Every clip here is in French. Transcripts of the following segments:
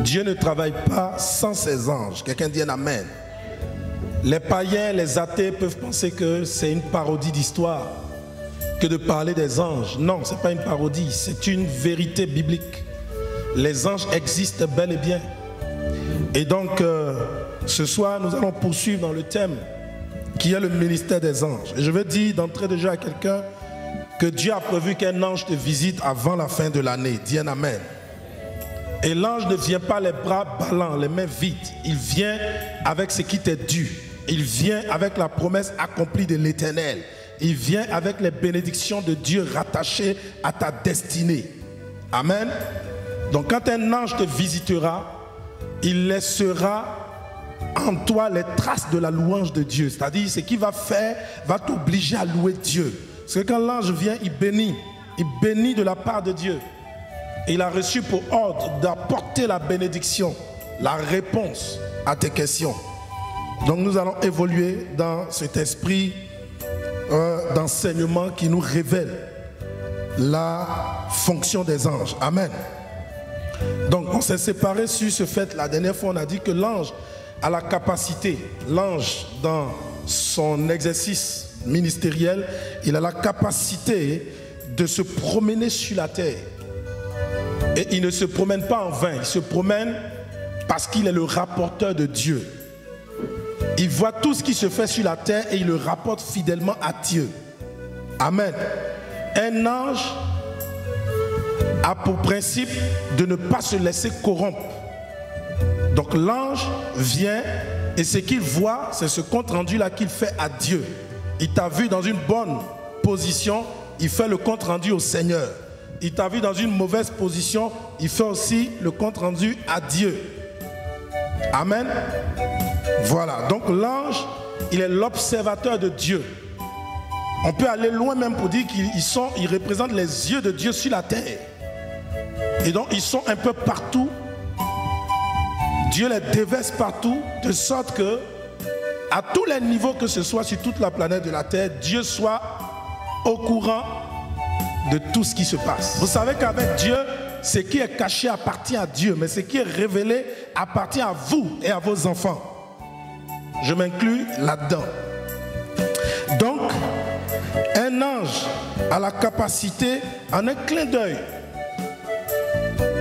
Dieu ne travaille pas sans ses anges. Quelqu'un dit un amen. Les païens, les athées peuvent penser que c'est une parodie d'histoire que de parler des anges. Non, ce n'est pas une parodie, c'est une vérité biblique. Les anges existent bel et bien. Et donc, ce soir, nous allons poursuivre dans le thème qui est le ministère des anges. Et je veux dire d'entrée de jeu à quelqu'un que Dieu a prévu qu'un ange te visite avant la fin de l'année. Dis un amen. Et l'ange ne vient pas les bras ballants, les mains vides. Il vient avec ce qui t'est dû. Il vient avec la promesse accomplie de l'Éternel. Il vient avec les bénédictions de Dieu rattachées à ta destinée. Amen. Donc quand un ange te visitera, il laissera en toi les traces de la louange de Dieu. C'est-à-dire, ce qu'il va faire va t'obliger à louer Dieu. Parce que quand l'ange vient, il bénit de la part de Dieu. Et il a reçu pour ordre d'apporter la bénédiction, la réponse à tes questions. Donc nous allons évoluer dans cet esprit d'enseignement qui nous révèle la fonction des anges. Amen. Donc on s'est séparés sur ce fait. La dernière fois on a dit que l'ange a la capacité, l'ange dans son exercice ministériel, il a la capacité de se promener sur la terre. Et il ne se promène pas en vain, il se promène parce qu'il est le rapporteur de Dieu. Il voit tout ce qui se fait sur la terre et il le rapporte fidèlement à Dieu. Amen. Un ange a pour principe de ne pas se laisser corrompre. Donc l'ange vient et ce qu'il voit, c'est ce compte rendu là qu'il fait à Dieu. Il t'a vu dans une bonne position, il fait le compte rendu au Seigneur. Il t'a vu dans une mauvaise position, il fait aussi le compte rendu à Dieu. Amen. Voilà, donc l'ange, il est l'observateur de Dieu. On peut aller loin même pour dire qu'ils représentent les yeux de Dieu sur la terre. Et donc ils sont un peu partout. Dieu les déverse partout, de sorte que, à tous les niveaux que ce soit sur toute la planète de la terre, Dieu soit au courant de tout ce qui se passe. Vous savez qu'avec Dieu, ce qui est caché appartient à Dieu, mais ce qui est révélé appartient à vous et à vos enfants. Je m'inclus là-dedans. Donc, un ange a la capacité, en un clin d'œil,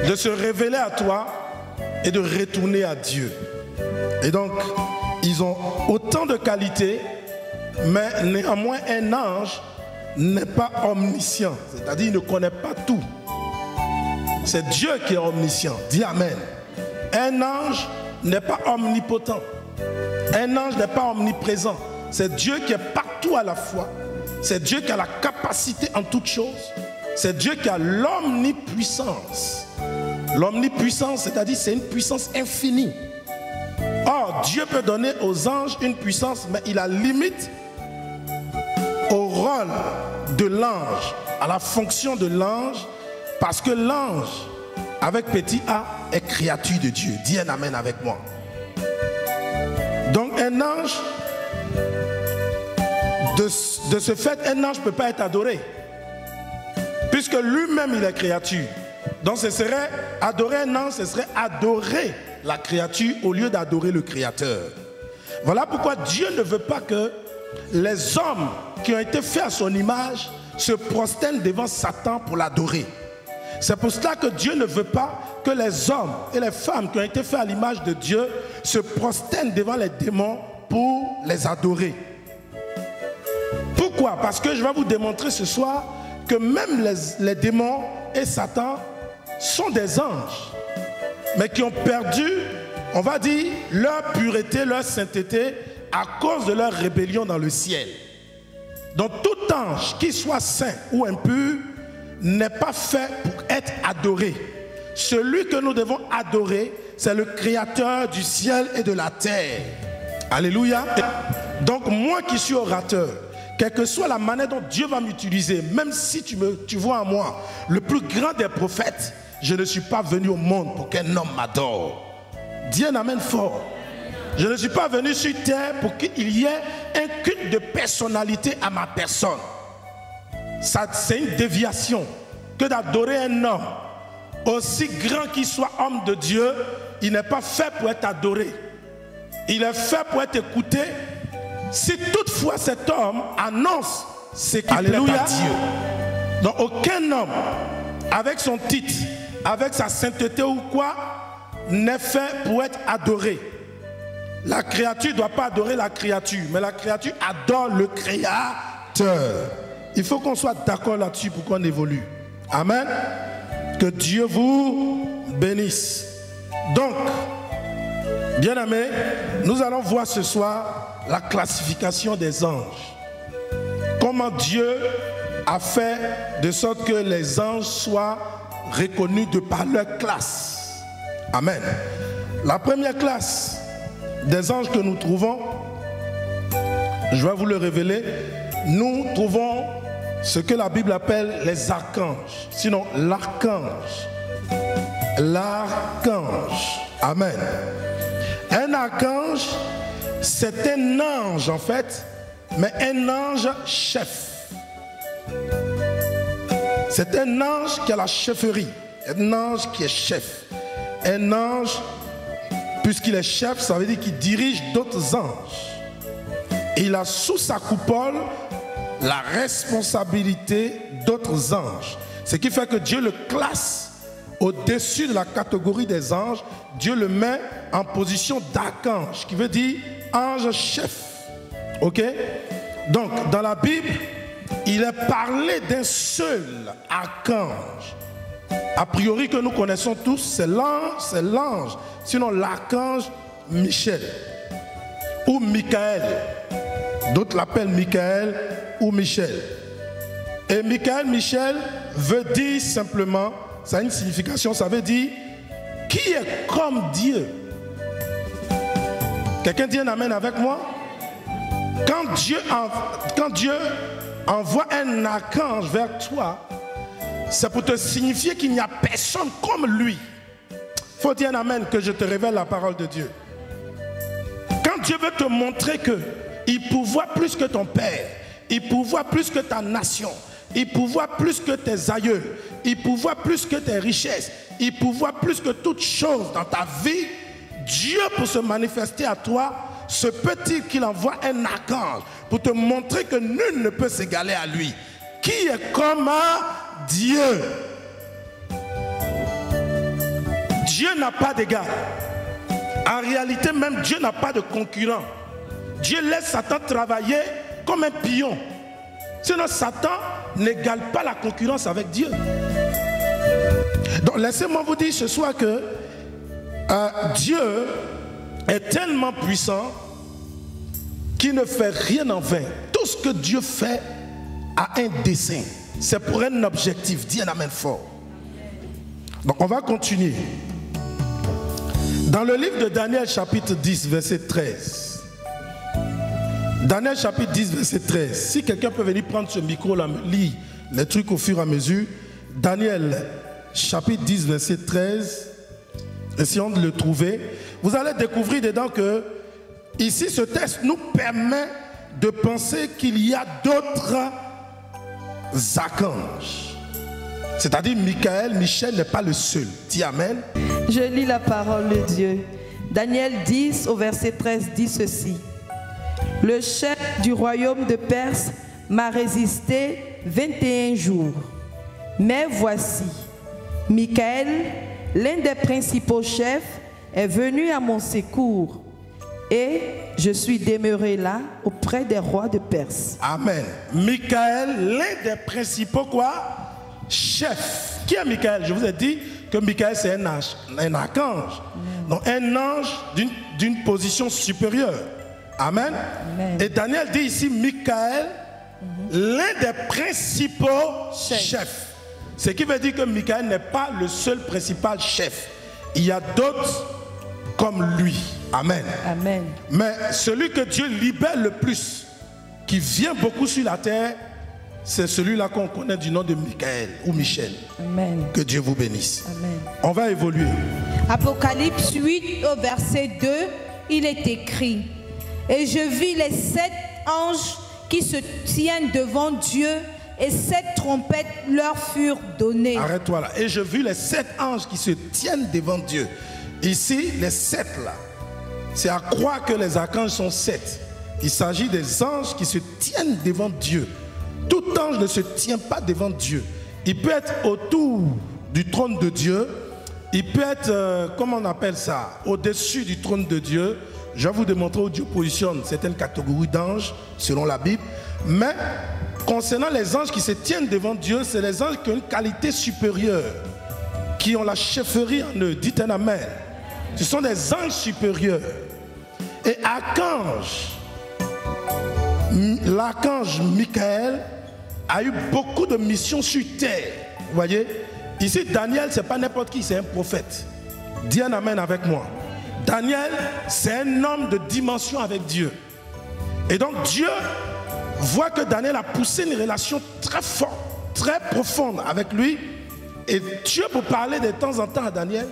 de se révéler à toi et de retourner à Dieu. Et donc, ils ont autant de qualités, mais néanmoins, un ange n'est pas omniscient. C'est-à-dire, il ne connaît pas tout. C'est Dieu qui est omniscient. Dis Amen. Un ange n'est pas omnipotent. Un ange n'est pas omniprésent. C'est Dieu qui est partout à la fois. C'est Dieu qui a la capacité en toutes choses. C'est Dieu qui a l'omnipuissance. L'omnipuissance, c'est-à-dire c'est une puissance infinie. Or, Dieu peut donner aux anges une puissance, mais il a limite au rôle de l'ange, à la fonction de l'ange, parce que l'ange, avec petit a, est créature de Dieu. Dis un amen avec moi. Donc un ange, de ce fait, un ange ne peut pas être adoré, puisque lui-même il est créature. Donc ce serait adorer un ange, ce serait adorer la créature au lieu d'adorer le Créateur. Voilà pourquoi Dieu ne veut pas que les hommes qui ont été faits à son image se prosternent devant Satan pour l'adorer. C'est pour cela que Dieu ne veut pas que les hommes et les femmes qui ont été faits à l'image de Dieu se prosternent devant les démons pour les adorer. Pourquoi? Parce que je vais vous démontrer ce soir que même les démons et Satan sont des anges, mais qui ont perdu, on va dire, leur pureté, leur sainteté à cause de leur rébellion dans le ciel. Donc tout ange, qu'il soit saint ou impur, n'est pas fait pour être adoré. Celui que nous devons adorer, c'est le Créateur du ciel et de la terre. Alléluia. Donc moi qui suis orateur, quelle que soit la manière dont Dieu va m'utiliser, même si tu vois en moi le plus grand des prophètes, je ne suis pas venu au monde pour qu'un homme m'adore. Dis un amen fort. Je ne suis pas venu sur terre pour qu'il y ait un culte de personnalité à ma personne. C'est une déviation que d'adorer un homme aussi grand qu'il soit homme de Dieu, il n'est pas fait pour être adoré. Il est fait pour être écouté. Si toutefois cet homme annonce ce qui plaît à Dieu. Donc aucun homme, avec son titre, avec sa sainteté ou quoi, n'est fait pour être adoré. La créature ne doit pas adorer la créature, mais la créature adore le Créateur. Il faut qu'on soit d'accord là-dessus pour qu'on évolue. Amen. Que Dieu vous bénisse. Donc, bien-aimés, nous allons voir ce soir la classification des anges. Comment Dieu a fait de sorte que les anges soient reconnus de par leur classe. Amen. La première classe des anges que nous trouvons, je vais vous le révéler, nous trouvons ce que la Bible appelle les archanges, sinon l'archange. L'archange. Amen. Un archange, c'est un ange en fait, mais un ange chef. C'est un ange qui a la chefferie, un ange qui est chef. Un ange, puisqu'il est chef, ça veut dire qu'il dirige d'autres anges. Et il a sous sa coupole la responsabilité d'autres anges. Ce qui fait que Dieu le classe au-dessus de la catégorie des anges. Dieu le met en position d'archange, qui veut dire ange chef. Ok? Donc, dans la Bible, il est parlé d'un seul archange. A priori que nous connaissons tous, c'est l'ange, sinon l'archange Michel ou Michael. D'autres l'appellent Michael ou Michel. Et Michael, Michel veut dire simplement, ça a une signification, ça veut dire qui est comme Dieu. Quelqu'un dit un amen avec moi? Quand Dieu envoie un archange vers toi, c'est pour te signifier qu'il n'y a personne comme lui. Il faut dire un amen que je te révèle la parole de Dieu. Quand Dieu veut te montrer qu'il pourvoit plus que ton père, il pourvoit plus que ta nation, il pourvoit plus que tes aïeux, il pourvoit plus que tes richesses, il pourvoit plus que toute chose dans ta vie, Dieu pour se manifester à toi, se peut-il qu'il envoie un archange pour te montrer que nul ne peut s'égaler à lui. Qui est comme Dieu? Dieu n'a pas d'égal. En réalité même, Dieu n'a pas de concurrent. Dieu laisse Satan travailler comme un pion. Sinon, Satan n'égale pas la concurrence avec Dieu. Donc, laissez-moi vous dire ce soir que Dieu est tellement puissant qu'il ne fait rien en vain. Tout ce que Dieu fait a un dessein. C'est pour un objectif. Dis un amen fort. Donc, on va continuer. Dans le livre de Daniel, chapitre 10, verset 13. Daniel, chapitre 10, verset 13. Si quelqu'un peut venir prendre ce micro, là, lire les trucs au fur et à mesure. Daniel, chapitre 10, verset 13. Essayons de le trouver. Vous allez découvrir dedans que ici, ce texte nous permet de penser qu'il y a d'autres archanges. C'est-à-dire Michael, Michel n'est pas le seul. Dis amen. Je lis la parole de Dieu. Daniel 10 au verset 13 dit ceci. Le chef du royaume de Perse m'a résisté 21 jours. Mais voici, Michael, l'un des principaux chefs, est venu à mon secours. Et je suis demeuré là auprès des rois de Perse. Amen. Michael, l'un des principaux quoi? Chefs. Qui est Michael? Je vous ai dit que Michael c'est un archange. Donc un ange d'une position supérieure. Amen. Amen. Et Daniel dit ici Michael, l'un des principaux chefs. Ce qui veut dire que Michael n'est pas le seul principal chef. Il y a d'autres comme lui. Amen. Amen. Mais celui que Dieu libère le plus, qui vient beaucoup sur la terre, c'est celui-là qu'on connaît du nom de Michael ou Michel. Amen. Que Dieu vous bénisse. Amen. On va évoluer. Apocalypse 8 au verset 2, il est écrit: et je vis les 7 anges qui se tiennent devant Dieu, et 7 trompettes leur furent données. Arrête-toi là. Et je vis les 7 anges qui se tiennent devant Dieu. Ici, les 7 là, c'est à croire que les archanges sont 7. Il s'agit des anges qui se tiennent devant Dieu. Tout ange ne se tient pas devant Dieu. Il peut être autour du trône de Dieu. Il peut être, comment on appelle ça, au-dessus du trône de Dieu. Je vais vous démontrer où Dieu positionne certaines catégories d'anges selon la Bible. Mais concernant les anges qui se tiennent devant Dieu, c'est les anges qui ont une qualité supérieure, qui ont la chefferie en eux. Dites un amen. Ce sont des anges supérieurs. Et l'archange Michael a eu beaucoup de missions sur terre. Vous voyez? Ici, Daniel, ce n'est pas n'importe qui, c'est un prophète. Dis un amen avec moi. Daniel, c'est un homme de dimension avec Dieu. Et donc Dieu voit que Daniel a poussé une relation très forte, très profonde avec lui. Et Dieu, pour parler de temps en temps à Daniel,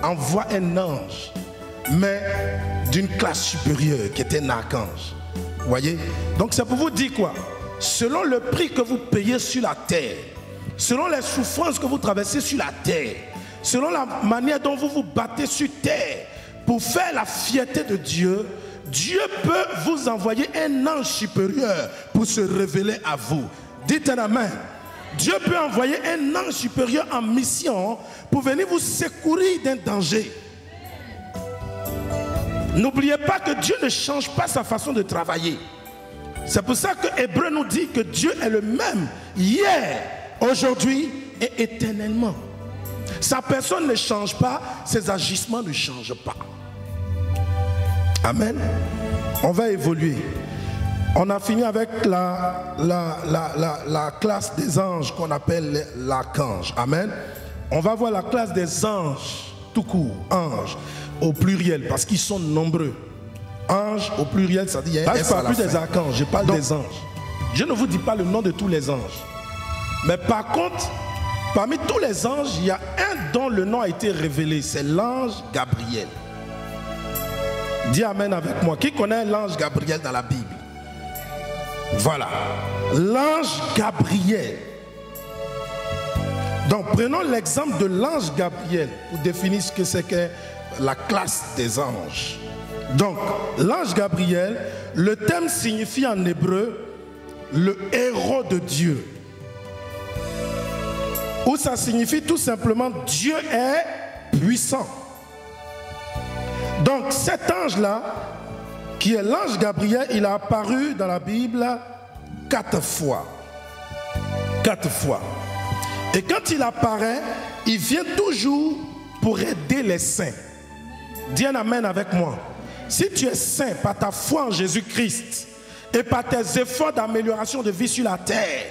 envoie un ange, mais d'une classe supérieure, qui était un archange. Vous voyez? Donc c'est pour vous dire quoi? Selon le prix que vous payez sur la terre, selon les souffrances que vous traversez sur la terre, selon la manière dont vous vous battez sur terre pour faire la fierté de Dieu, Dieu peut vous envoyer un ange supérieur pour se révéler à vous. Dites un amen. Dieu peut envoyer un ange supérieur en mission pour venir vous secourir d'un danger. N'oubliez pas que Dieu ne change pas sa façon de travailler. C'est pour ça que Hébreu nous dit que Dieu est le même hier, aujourd'hui et éternellement. Sa personne ne change pas, ses agissements ne changent pas. Amen. On va évoluer. On a fini avec la classe des anges qu'on appelle l'archange. Amen. On va voir la classe des anges, tout court, anges, au pluriel, parce qu'ils sont nombreux. Anges au pluriel, ça dit il y a un S à la fin. Je ne parle plus des archanges, je parle des anges. Je ne vous dis pas le nom de tous les anges. Mais par contre, parmi tous les anges, il y a un dont le nom a été révélé, c'est l'ange Gabriel. Dis amen avec moi. Qui connaît l'ange Gabriel dans la Bible? Voilà. L'ange Gabriel. Donc prenons l'exemple de l'ange Gabriel pour définir ce que c'est que la classe des anges. Donc l'ange Gabriel, le terme signifie en hébreu le héros de Dieu. Ou ça signifie tout simplement Dieu est puissant. Donc cet ange-là, qui est l'ange Gabriel, il a apparu dans la Bible 4 fois. 4 fois. Et quand il apparaît, il vient toujours pour aider les saints. Dis un amen avec moi. Si tu es saint par ta foi en Jésus-Christ et par tes efforts d'amélioration de vie sur la terre,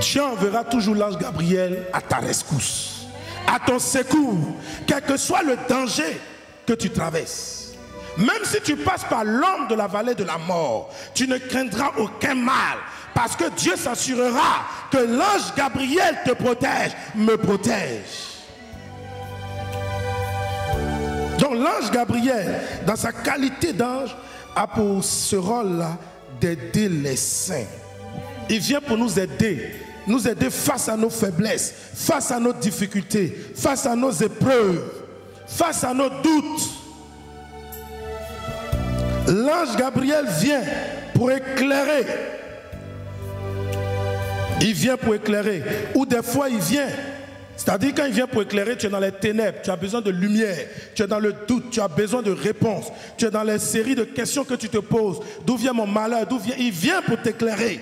Dieu enverra toujours l'ange Gabriel à ta rescousse, à ton secours, quel que soit le danger que tu traverses. Même si tu passes par l'ombre de la vallée de la mort, tu ne craindras aucun mal, parce que Dieu s'assurera que l'ange Gabriel te protège, me protège. Donc l'ange Gabriel, dans sa qualité d'ange, a pour ce rôle-là d'aider les saints. Il vient pour nous aider face à nos faiblesses, face à nos difficultés, face à nos épreuves, face à nos doutes. L'ange Gabriel vient pour éclairer. Il vient pour éclairer. Ou des fois il vient, c'est-à-dire quand il vient pour éclairer, tu es dans les ténèbres, tu as besoin de lumière, tu es dans le doute, tu as besoin de réponses, tu es dans les séries de questions que tu te poses. D'où vient mon malheur? Il vient pour t'éclairer.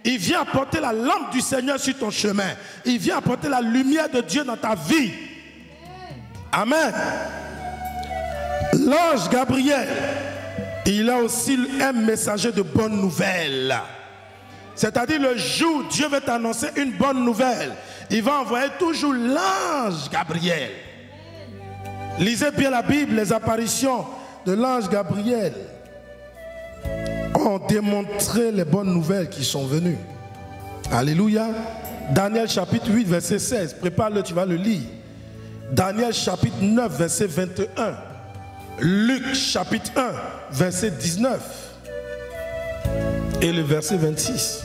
Il vient apporter la lampe du Seigneur sur ton chemin. Il vient apporter la lumière de Dieu dans ta vie. Amen. L'ange Gabriel, il a aussi un messager de bonnes nouvelles. C'est-à-dire le jour où Dieu veut t'annoncer une bonne nouvelle, il va envoyer toujours l'ange Gabriel. Lisez bien la Bible, les apparitions de l'ange Gabriel ont démontré les bonnes nouvelles qui sont venues. Alléluia. Daniel chapitre 8 verset 16. Prépare-le, tu vas le lire. Daniel chapitre 9 verset 21. Luc chapitre 1 verset 19. Et le verset 26.